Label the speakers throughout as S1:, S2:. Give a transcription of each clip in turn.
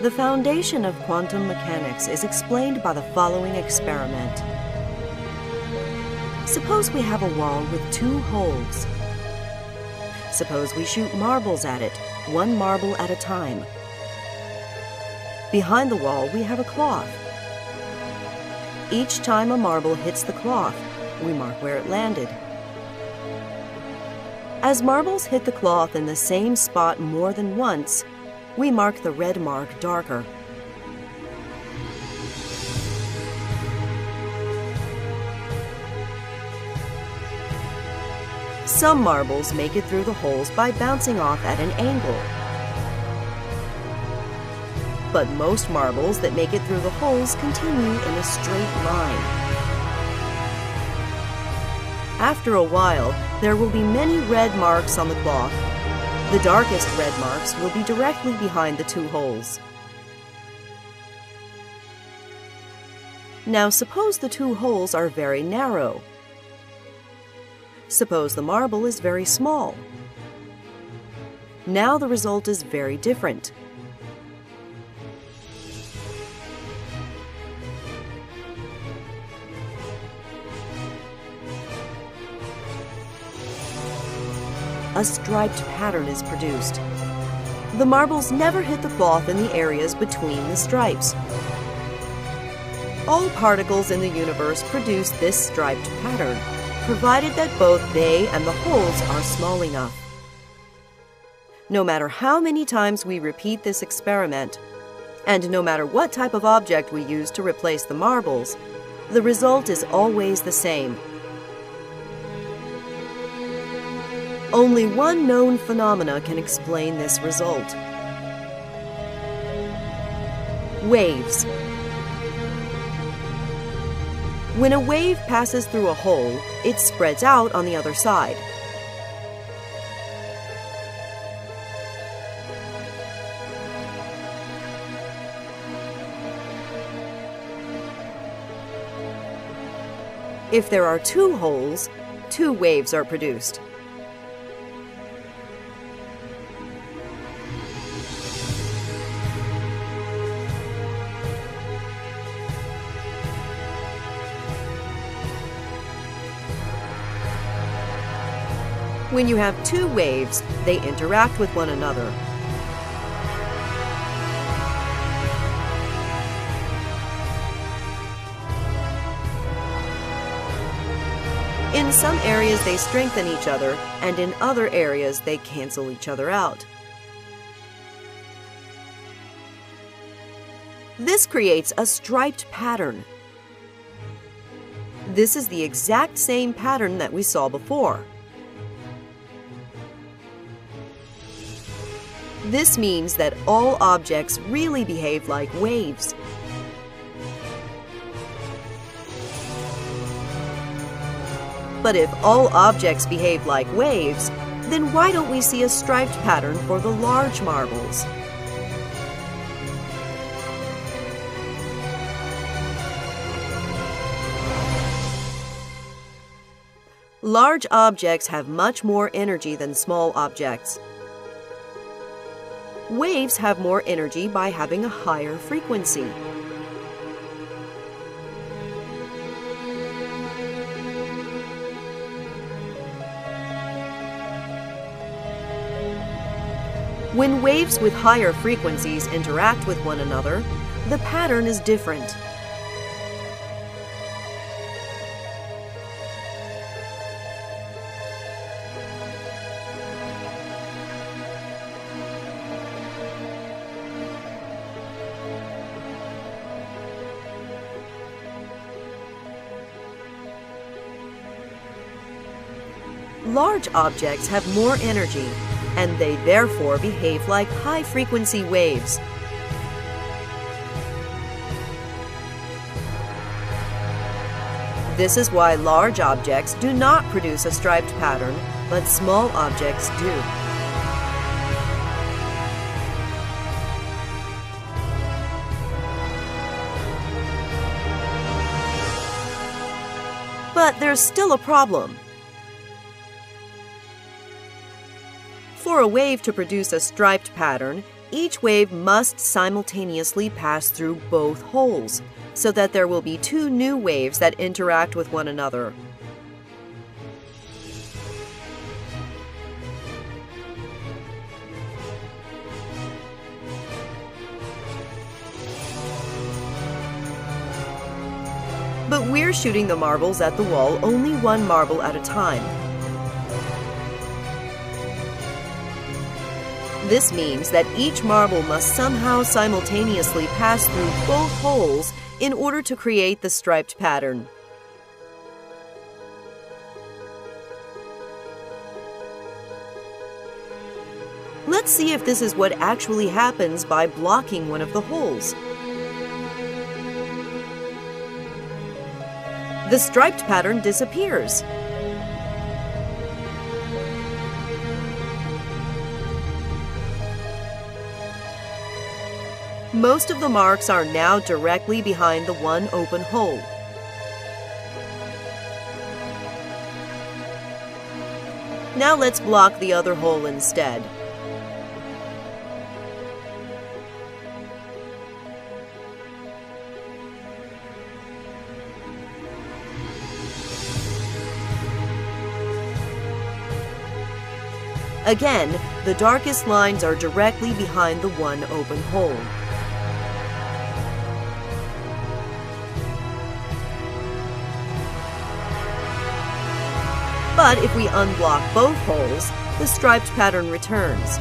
S1: The foundation of quantum mechanics is explained by the following experiment. Suppose we have a wall with two holes. Suppose we shoot marbles at it, one marble at a time. Behind the wall, we have a cloth. Each time a marble hits the cloth, we mark where it landed. As marbles hit the cloth in the same spot more than once, we mark the red mark darker. Some marbles make it through the holes by bouncing off at an angle. But most marbles that make it through the holes continue in a straight line. After a while, there will be many red marks on the cloth. The darkest red marks will be directly behind the two holes. Now suppose the two holes are very narrow. Suppose the marble is very small. Now the result is very different. A striped pattern is produced. The marbles never hit the cloth in the areas between the stripes. All particles in the universe produce this striped pattern, provided that both they and the holes are small enough. No matter how many times we repeat this experiment, and no matter what type of object we use to replace the marbles, the result is always the same. Only one known phenomena can explain this result. Waves. When a wave passes through a hole, it spreads out on the other side. If there are two holes, two waves are produced. When you have two waves, they interact with one another. In some areas, they strengthen each other, and in other areas, they cancel each other out. This creates a striped pattern. This is the exact same pattern that we saw before. This means that all objects really behave like waves. But if all objects behave like waves, then why don't we see a striped pattern for the large marbles? Large objects have much more energy than small objects. Waves have more energy by having a higher frequency. When waves with higher frequencies interact with one another, the pattern is different. Large objects have more energy, and they therefore behave like high-frequency waves. This is why large objects do not produce a striped pattern, but small objects do. But there's still a problem. For a wave to produce a striped pattern, each wave must simultaneously pass through both holes, so that there will be two new waves that interact with one another. But we're shooting the marbles at the wall only one marble at a time. This means that each marble must somehow simultaneously pass through both holes in order to create the striped pattern. Let's see if this is what actually happens by blocking one of the holes. The striped pattern disappears. Most of the marks are now directly behind the one open hole. Now let's block the other hole instead. Again, the darkest lines are directly behind the one open hole. But if we unblock both holes, the striped pattern returns.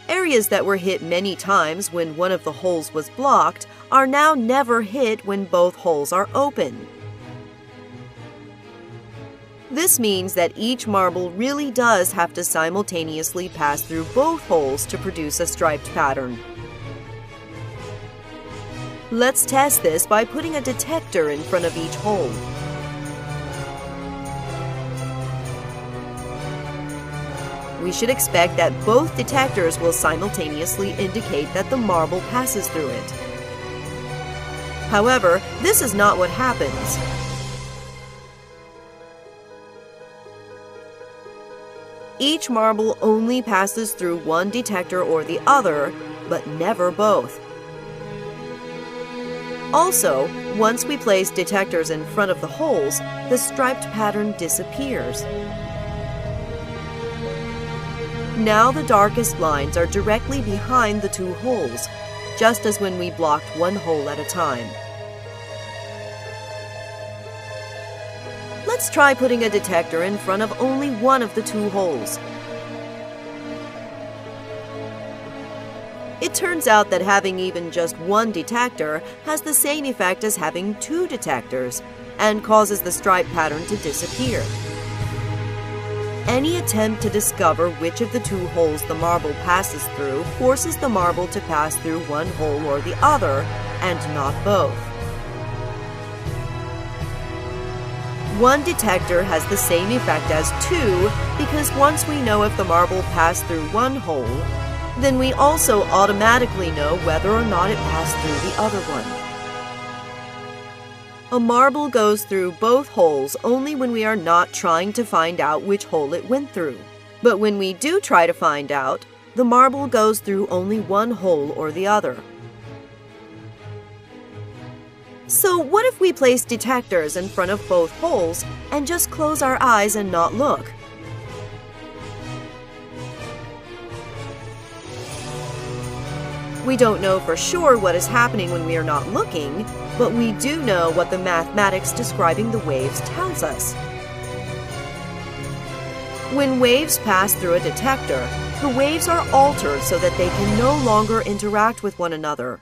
S1: Areas that were hit many times when one of the holes was blocked are now never hit when both holes are open. This means that each marble really does have to simultaneously pass through both holes to produce a striped pattern. Let's test this by putting a detector in front of each hole. We should expect that both detectors will simultaneously indicate that the marble passes through it. However, this is not what happens. Each marble only passes through one detector or the other, but never both. Also, once we place detectors in front of the holes, the striped pattern disappears. Now the darkest lines are directly behind the two holes, just as when we blocked one hole at a time. Let's try putting a detector in front of only one of the two holes. It turns out that having even just one detector has the same effect as having two detectors and causes the stripe pattern to disappear. Any attempt to discover which of the two holes the marble passes through forces the marble to pass through one hole or the other, and not both. One detector has the same effect as two because once we know if the marble passed through one hole, then we also automatically know whether or not it passed through the other one. A marble goes through both holes only when we are not trying to find out which hole it went through. But when we do try to find out, the marble goes through only one hole or the other. So what if we place detectors in front of both holes and just close our eyes and not look? We don't know for sure what is happening when we are not looking, but we do know what the mathematics describing the waves tells us. When waves pass through a detector, the waves are altered so that they can no longer interact with one another.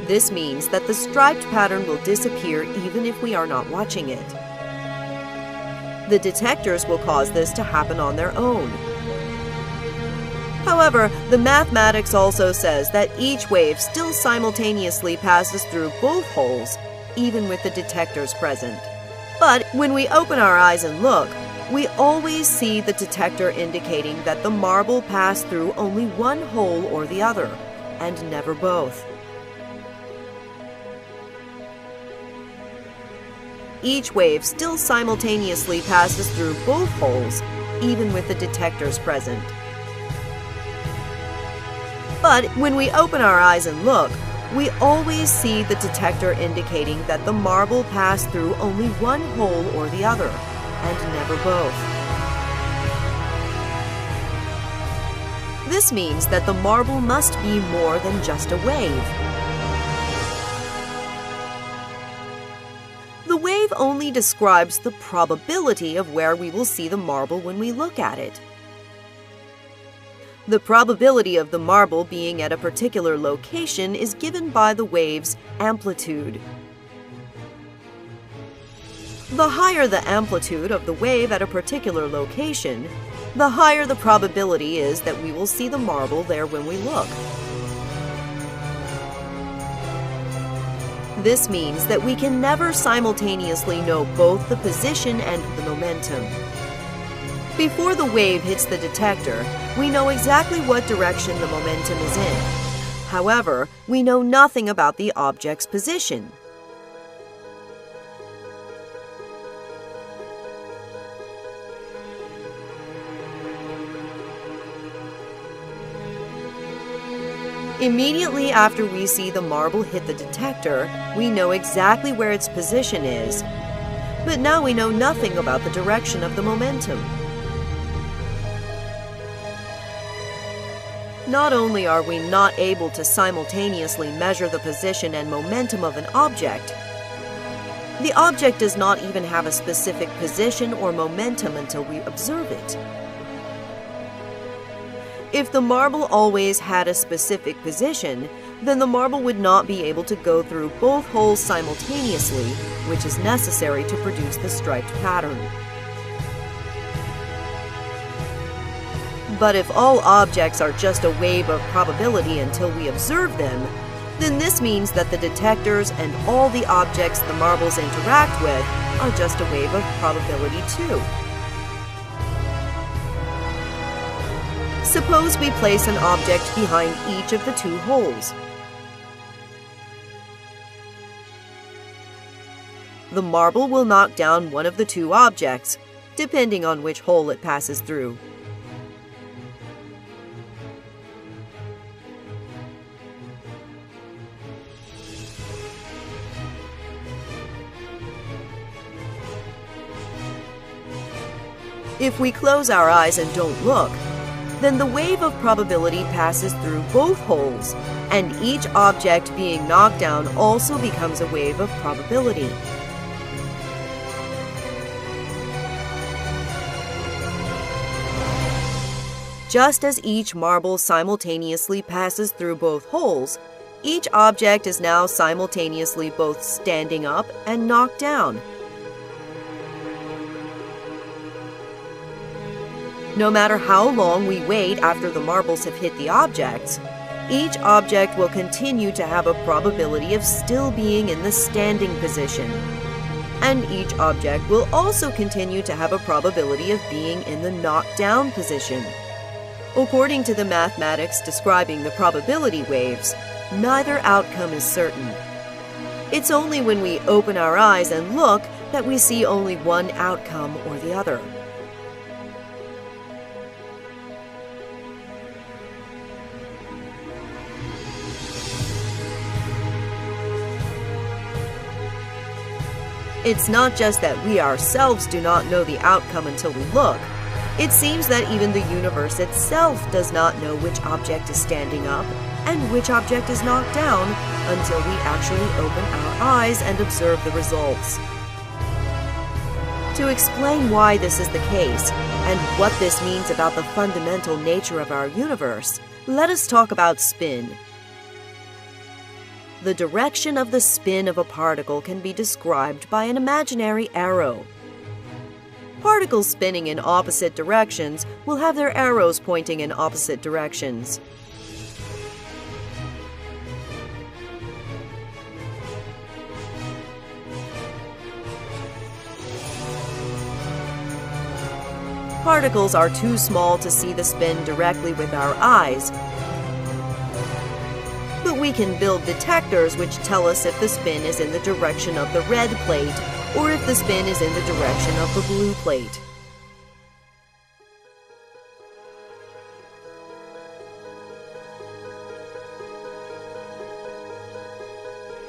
S1: This means that the striped pattern will disappear even if we are not watching it. The detectors will cause this to happen on their own. However, the mathematics also says that each wave still simultaneously passes through both holes, even with the detectors present. But when we open our eyes and look, we always see the detector indicating that the marble passed through only one hole or the other, and never both. Each wave still simultaneously passes through both holes, even with the detectors present. But when we open our eyes and look, we always see the detector indicating that the marble passed through only one hole or the other, and never both. This means that the marble must be more than just a wave. The wave only describes the probability of where we will see the marble when we look at it. The probability of the marble being at a particular location is given by the wave's amplitude. The higher the amplitude of the wave at a particular location, the higher the probability is that we will see the marble there when we look. This means that we can never simultaneously know both the position and the momentum. Before the wave hits the detector, we know exactly what direction the momentum is in. However, we know nothing about the object's position. Immediately after we see the marble hit the detector, we know exactly where its position is, but now we know nothing about the direction of the momentum. Not only are we not able to simultaneously measure the position and momentum of an object, the object does not even have a specific position or momentum until we observe it. If the marble always had a specific position, then the marble would not be able to go through both holes simultaneously, which is necessary to produce the striped pattern. But if all objects are just a wave of probability until we observe them, then this means that the detectors and all the objects the marbles interact with are just a wave of probability too. Suppose we place an object behind each of the two holes. The marble will knock down one of the two objects, depending on which hole it passes through. If we close our eyes and don't look, then the wave of probability passes through both holes, and each object being knocked down also becomes a wave of probability. Just as each marble simultaneously passes through both holes, each object is now simultaneously both standing up and knocked down. No matter how long we wait after the marbles have hit the objects, each object will continue to have a probability of still being in the standing position. And each object will also continue to have a probability of being in the knocked-down position. According to the mathematics describing the probability waves, neither outcome is certain. It's only when we open our eyes and look that we see only one outcome or the other. It's not just that we ourselves do not know the outcome until we look. It seems that even the universe itself does not know which object is standing up and which object is knocked down until we actually open our eyes and observe the results. To explain why this is the case and what this means about the fundamental nature of our universe, let us talk about spin. The direction of the spin of a particle can be described by an imaginary arrow. Particles spinning in opposite directions will have their arrows pointing in opposite directions. particles are too small to see the spin directly with our eyes, but we can build detectors which tell us if the spin is in the direction of the red plate or if the spin is in the direction of the blue plate.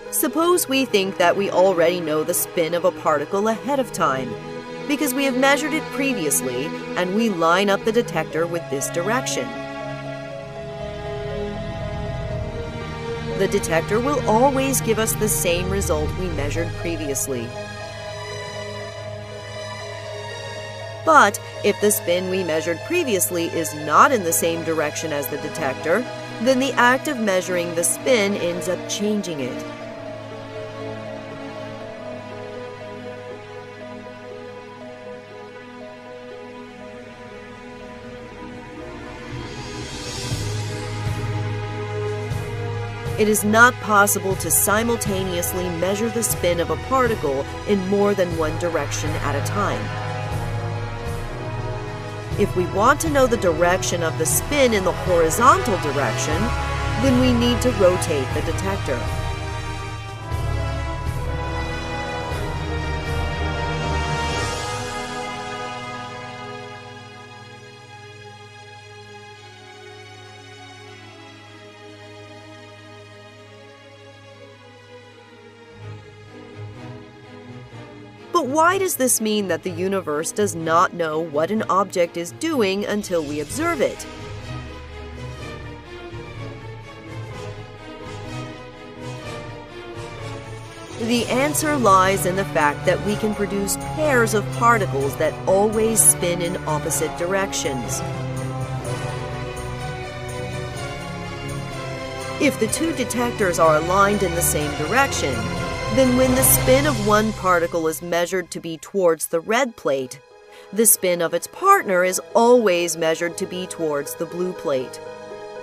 S1: Suppose we think that we already know the spin of a particle ahead of time, because we have measured it previously and we line up the detector with this direction. The detector will always give us the same result we measured previously. But if the spin we measured previously is not in the same direction as the detector, then the act of measuring the spin ends up changing it. It is not possible to simultaneously measure the spin of a particle in more than one direction at a time. If we want to know the direction of the spin in the horizontal direction, then we need to rotate the detector. But why does this mean that the universe does not know what an object is doing until we observe it? The answer lies in the fact that we can produce pairs of particles that always spin in opposite directions. If the two detectors are aligned in the same direction, then when the spin of one particle is measured to be towards the red plate, the spin of its partner is always measured to be towards the blue plate.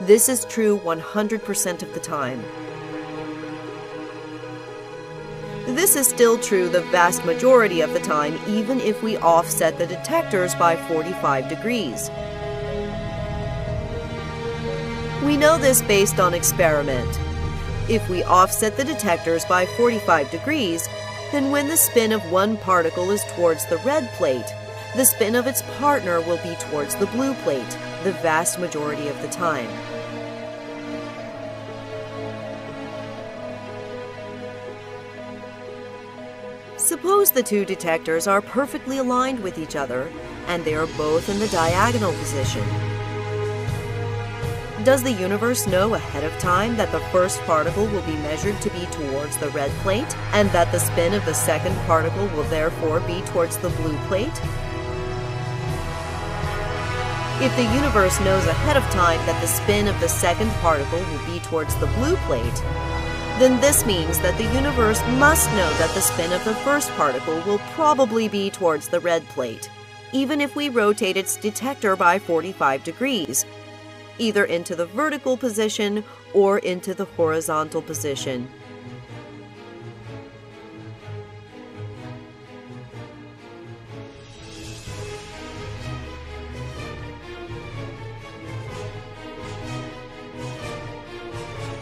S1: This is true 100% of the time. This is still true the vast majority of the time, even if we offset the detectors by 45 degrees. We know this based on experiment. If we offset the detectors by 45 degrees, then when the spin of one particle is towards the red plate, the spin of its partner will be towards the blue plate, the vast majority of the time. Suppose the two detectors are perfectly aligned with each other, and they are both in the diagonal position. Does the universe know ahead of time that the first particle will be measured to be towards the red plate, and that the spin of the second particle will therefore be towards the blue plate? If the universe knows ahead of time that the spin of the second particle will be towards the blue plate, then this means that the universe must know that the spin of the first particle will probably be towards the red plate, even if we rotate its detector by 45 degrees, either into the vertical position or into the horizontal position.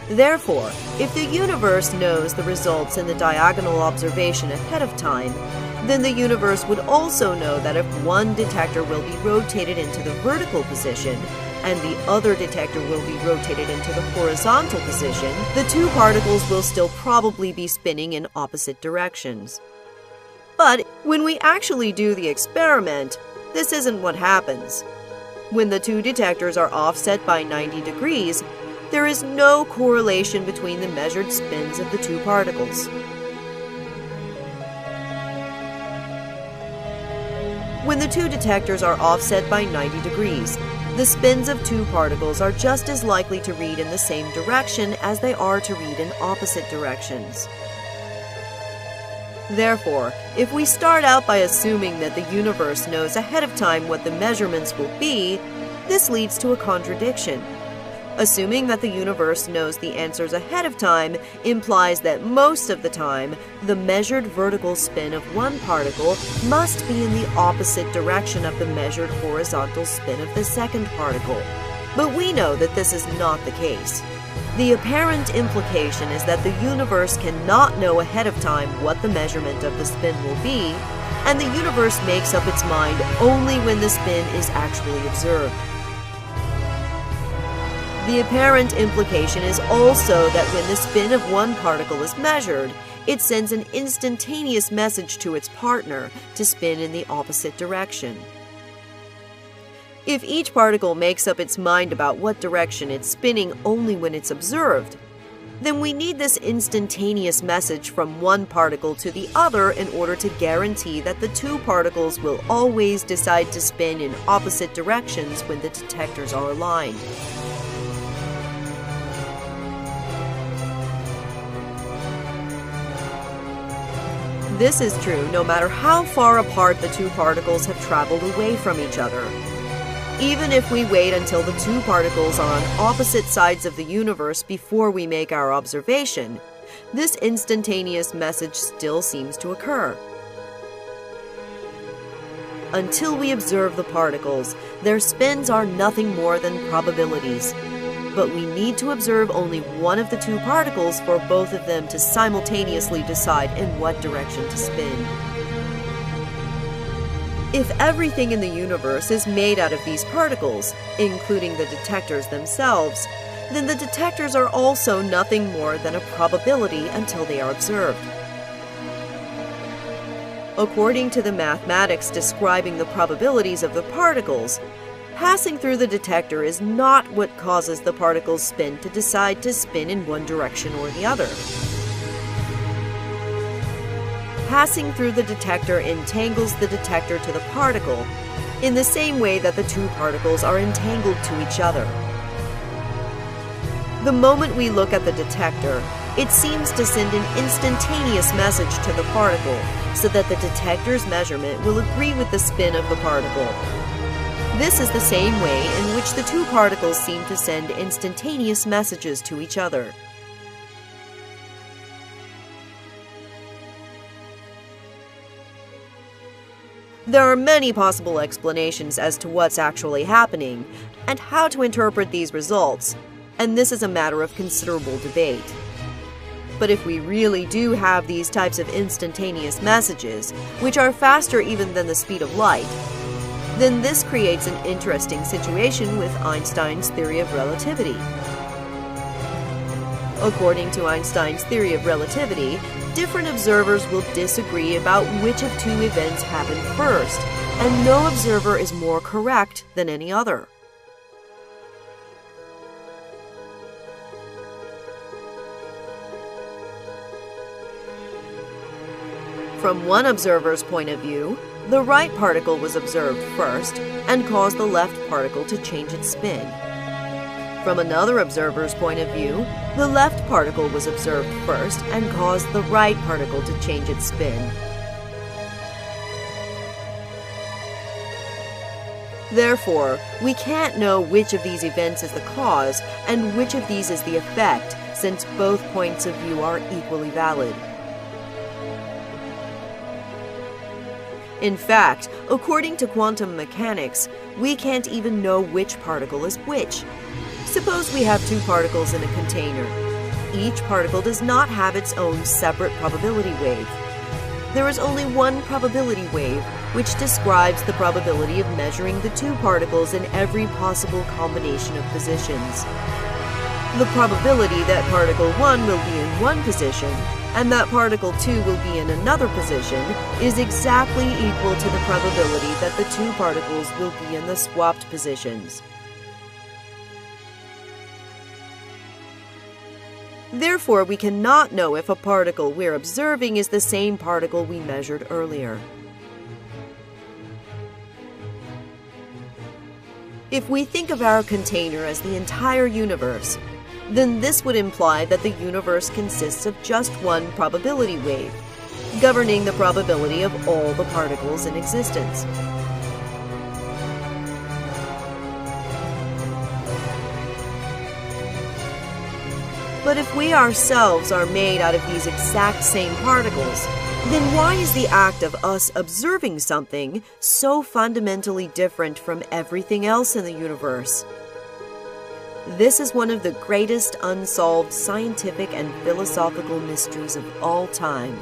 S1: Therefore, if the universe knows the results in the diagonal observation ahead of time, then the universe would also know that if one detector will be rotated into the vertical position, and the other detector will be rotated into the horizontal position, the two particles will still probably be spinning in opposite directions. But when we actually do the experiment, this isn't what happens. When the two detectors are offset by 90 degrees, there is no correlation between the measured spins of the two particles. When the two detectors are offset by 90 degrees, the spins of two particles are just as likely to read in the same direction as they are to read in opposite directions. Therefore, if we start out by assuming that the universe knows ahead of time what the measurements will be, this leads to a contradiction. Assuming that the universe knows the answers ahead of time implies that most of the time, the measured vertical spin of one particle must be in the opposite direction of the measured horizontal spin of the second particle. But we know that this is not the case. The apparent implication is that the universe cannot know ahead of time what the measurement of the spin will be, and the universe makes up its mind only when the spin is actually observed. The apparent implication is also that when the spin of one particle is measured, it sends an instantaneous message to its partner to spin in the opposite direction. If each particle makes up its mind about what direction it's spinning only when it's observed, then we need this instantaneous message from one particle to the other in order to guarantee that the two particles will always decide to spin in opposite directions when the detectors are aligned. This is true no matter how far apart the two particles have traveled away from each other. Even if we wait until the two particles are on opposite sides of the universe before we make our observation, this instantaneous message still seems to occur. Until we observe the particles, their spins are nothing more than probabilities. But we need to observe only one of the two particles for both of them to simultaneously decide in what direction to spin. If everything in the universe is made out of these particles, including the detectors themselves, then the detectors are also nothing more than a probability until they are observed. According to the mathematics describing the probabilities of the particles, passing through the detector is not what causes the particle's spin to decide to spin in one direction or the other. Passing through the detector entangles the detector to the particle, in the same way that the two particles are entangled to each other. The moment we look at the detector, it seems to send an instantaneous message to the particle, so that the detector's measurement will agree with the spin of the particle. This is the same way in which the two particles seem to send instantaneous messages to each other. There are many possible explanations as to what's actually happening and how to interpret these results, and this is a matter of considerable debate. But if we really do have these types of instantaneous messages, which are faster even than the speed of light, then this creates an interesting situation with Einstein's theory of relativity. According to Einstein's theory of relativity, different observers will disagree about which of two events happened first, and no observer is more correct than any other. From one observer's point of view, the right particle was observed first and caused the left particle to change its spin. From another observer's point of view, the left particle was observed first and caused the right particle to change its spin. Therefore, we can't know which of these events is the cause and which of these is the effect, since both points of view are equally valid. In fact, according to quantum mechanics, we can't even know which particle is which. Suppose we have two particles in a container. Each particle does not have its own separate probability wave. There is only one probability wave, which describes the probability of measuring the two particles in every possible combination of positions. The probability that particle 1 will be in one position and that particle 2 will be in another position is exactly equal to the probability that the two particles will be in the swapped positions. Therefore, we cannot know if a particle we're observing is the same particle we measured earlier. If we think of our container as the entire universe, then this would imply that the universe consists of just one probability wave, governing the probability of all the particles in existence. But if we ourselves are made out of these exact same particles, then why is the act of us observing something so fundamentally different from everything else in the universe? This is one of the greatest unsolved scientific and philosophical mysteries of all time.